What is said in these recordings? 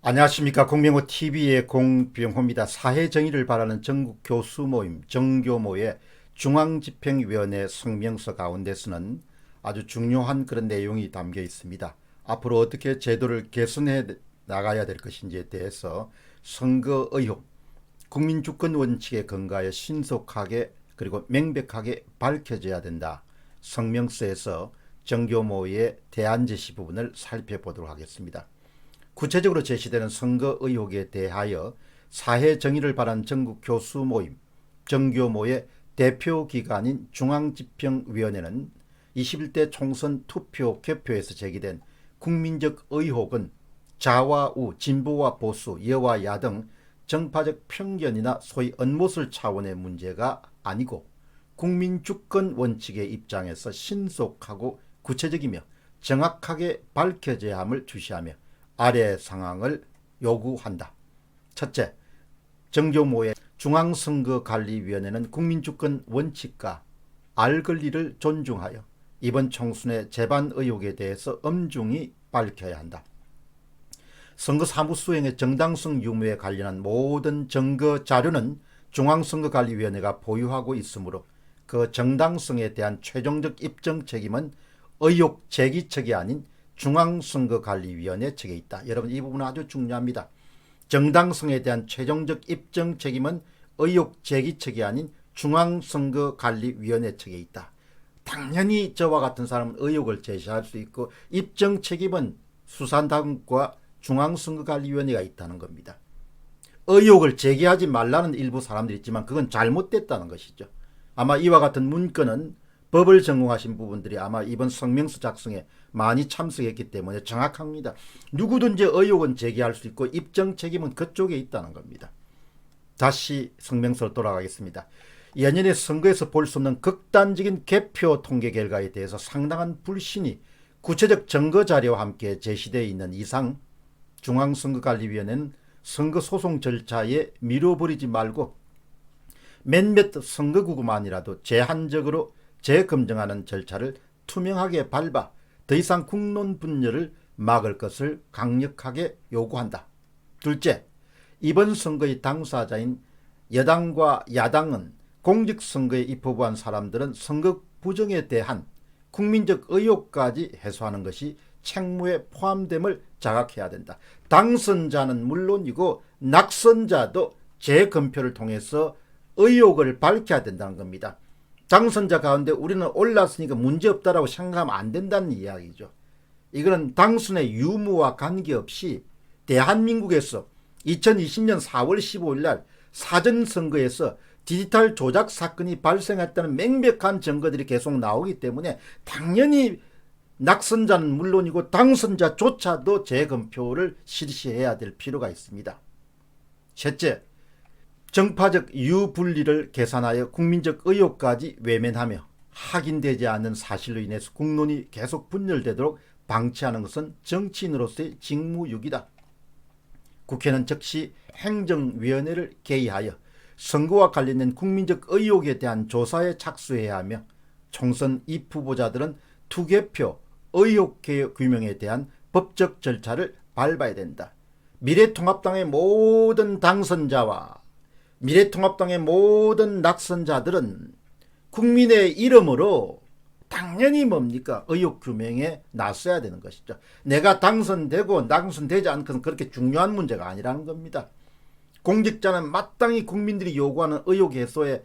안녕하십니까. 공병호TV의 공병호입니다. 사회 정의를 바라는 전국 교수 모임 정교모의 중앙집행위원회 성명서 가운데서는 아주 중요한 그런 내용이 담겨 있습니다. 앞으로 어떻게 제도를 개선해 나가야 될 것인지에 대해서 선거 의혹, 국민주권 원칙에 근거하여 신속하게 그리고 명백하게 밝혀져야 된다. 성명서에서 정교모의 대안 제시 부분을 살펴보도록 하겠습니다. 구체적으로 제시되는 선거 의혹에 대하여 사회 정의를 바라는 전국 교수 모임 정교모의 대표 기관인 중앙집행위원회는 21대 총선 투표 개표에서 제기된 국민적 의혹은 좌와 우, 진보와 보수, 여와 야 등 정파적 편견이나 소위 언모술 차원의 문제가 아니고 국민주권 원칙의 입장에서 신속하고 구체적이며 정확하게 밝혀져야 함을 주시하며 아래 상황을 요구한다. 첫째, 정교모의 중앙선거관리위원회는 국민주권 원칙과 알 권리를 존중하여 이번 총선의 재반 의혹에 대해서 엄중히 밝혀야 한다. 선거 사무 수행의 정당성 유무에 관련한 모든 증거 자료는 중앙선거관리위원회가 보유하고 있으므로 그 정당성에 대한 최종적 입증 책임은 의혹 제기 측이 아닌 중앙선거관리위원회 측에 있다. 여러분, 이 부분은 아주 중요합니다. 정당성에 대한 최종적 입증 책임은 의혹 제기 측이 아닌 중앙선거관리위원회 측에 있다. 당연히 저와 같은 사람은 의혹을 제시할 수 있고 입증 책임은 수사당국과 중앙선거관리위원회가 있다는 겁니다. 의혹을 제기하지 말라는 일부 사람들이 있지만 그건 잘못됐다는 것이죠. 아마 이와 같은 문건은 법을 전공하신 부분들이 아마 이번 성명서 작성에 많이 참석했기 때문에 정확합니다. 누구든지 의혹은 제기할 수 있고 입증 책임은 그쪽에 있다는 겁니다. 다시 성명서로 돌아가겠습니다. 예년의 선거에서 볼 수 없는 극단적인 개표 통계 결과에 대해서 상당한 불신이 구체적 증거 자료와 함께 제시되어 있는 이상 중앙선거관리위원회는 선거소송 절차에 미뤄버리지 말고 몇몇 선거구구만이라도 제한적으로 재검증하는 절차를 투명하게 밟아 더 이상 국론 분열을 막을 것을 강력하게 요구한다. 둘째, 이번 선거의 당사자인 여당과 야당은 공직선거에 입후보한 사람들은 선거 부정에 대한 국민적 의혹까지 해소하는 것이 책무에 포함됨을 자각해야 된다. 당선자는 물론이고 낙선자도 재검표를 통해서 의혹을 밝혀야 된다는 겁니다. 당선자 가운데 우리는 올랐으니까 문제없다라고 생각하면 안 된다는 이야기죠. 이거는 당선의 유무와 관계없이 대한민국에서 2020년 4월 15일 날 사전선거에서 디지털 조작 사건이 발생했다는 명백한 증거들이 계속 나오기 때문에 당연히 낙선자는 물론이고 당선자조차도 재검표를 실시해야 될 필요가 있습니다. 셋째, 정파적 유불리를 계산하여 국민적 의혹까지 외면하며 확인되지 않는 사실로 인해서 국론이 계속 분열되도록 방치하는 것은 정치인으로서의 직무유기다. 국회는 즉시 행정위원회를 개의하여 선거와 관련된 국민적 의혹에 대한 조사에 착수해야 하며 총선 입후보자들은 투개표 의혹 규명에 대한 법적 절차를 밟아야 된다. 미래통합당의 모든 당선자와 미래통합당의 모든 낙선자들은 국민의 이름으로 당연히 뭡니까? 의혹 규명에 나서야 되는 것이죠. 내가 당선되고 낙선되지 않은 것은 그렇게 중요한 문제가 아니라는 겁니다. 공직자는 마땅히 국민들이 요구하는 의혹 해소에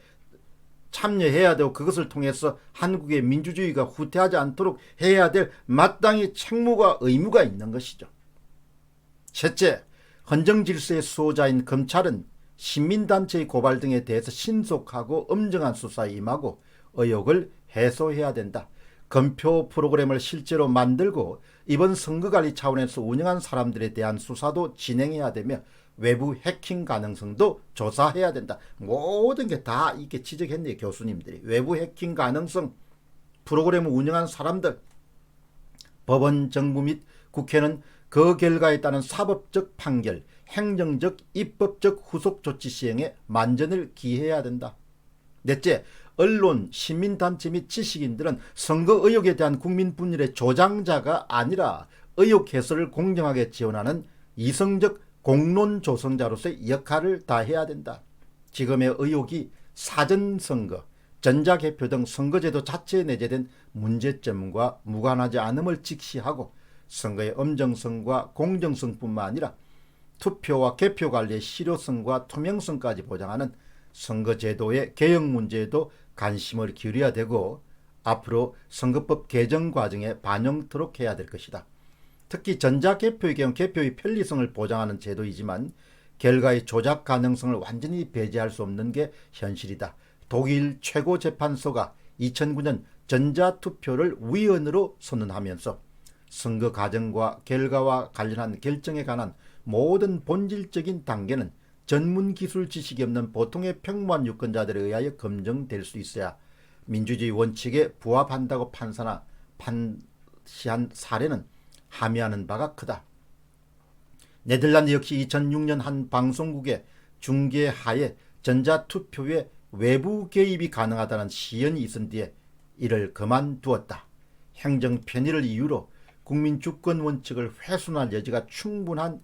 참여해야 되고 그것을 통해서 한국의 민주주의가 후퇴하지 않도록 해야 될 마땅히 책무가 의무가 있는 것이죠. 셋째, 헌정질서의 수호자인 검찰은 시민단체의 고발 등에 대해서 신속하고 엄정한 수사에 임하고 의혹을 해소해야 된다. 검표 프로그램을 실제로 만들고 이번 선거관리 차원에서 운영한 사람들에 대한 수사도 진행해야 되며 외부 해킹 가능성도 조사해야 된다. 모든 게 다 이렇게 지적했네요. 교수님들이. 외부 해킹 가능성, 프로그램을 운영한 사람들, 법원, 정부 및 국회는 그 결과에 따른 사법적 판결, 행정적, 입법적 후속 조치 시행에 만전을 기해야 된다. 넷째, 언론, 시민단체 및 지식인들은 선거 의혹에 대한 국민 분열의 조장자가 아니라 의혹 해소를 공정하게 지원하는 이성적 공론 조성자로서의 역할을 다해야 된다. 지금의 의혹이 사전선거, 전자개표 등 선거제도 자체에 내재된 문제점과 무관하지 않음을 직시하고 선거의 엄정성과 공정성뿐만 아니라 투표와 개표 관리의 실효성과 투명성까지 보장하는 선거제도의 개혁 문제에도 관심을 기울여야 되고 앞으로 선거법 개정 과정에 반영토록 해야 될 것이다. 특히 전자개표의 경우 개표의 편리성을 보장하는 제도이지만 결과의 조작 가능성을 완전히 배제할 수 없는 게 현실이다. 독일 최고재판소가 2009년 전자투표를 위헌으로 선언하면서 선거 과정과 결과와 관련한 결정에 관한 모든 본질적인 단계는 전문기술 지식이 없는 보통의 평범한 유권자들에 의하여 검증될 수 있어야 민주주의 원칙에 부합한다고 판시한 사례는 함의하는 바가 크다. 네덜란드 역시 2006년 한 방송국의 중계하에 전자투표에 외부 개입이 가능하다는 시연이 있은 뒤에 이를 그만두었다. 행정 편의를 이유로 국민 주권 원칙을 훼손할 여지가 충분한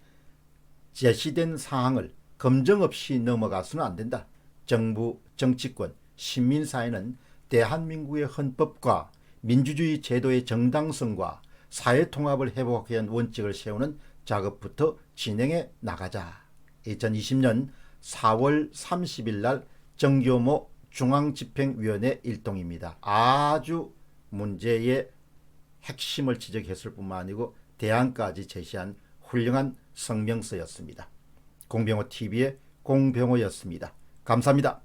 제시된 사항을 검증 없이 넘어가서는 안 된다. 정부, 정치권, 시민사회는 대한민국의 헌법과 민주주의 제도의 정당성과 사회통합을 회복하기 위한 원칙을 세우는 작업부터 진행해 나가자. 2020년 4월 30일 날 정교모 중앙집행위원회 일동입니다. 아주 문제의 핵심을 지적했을 뿐만 아니고 대안까지 제시한 훌륭한 성명서였습니다. 공병호TV의 공병호였습니다. 감사합니다.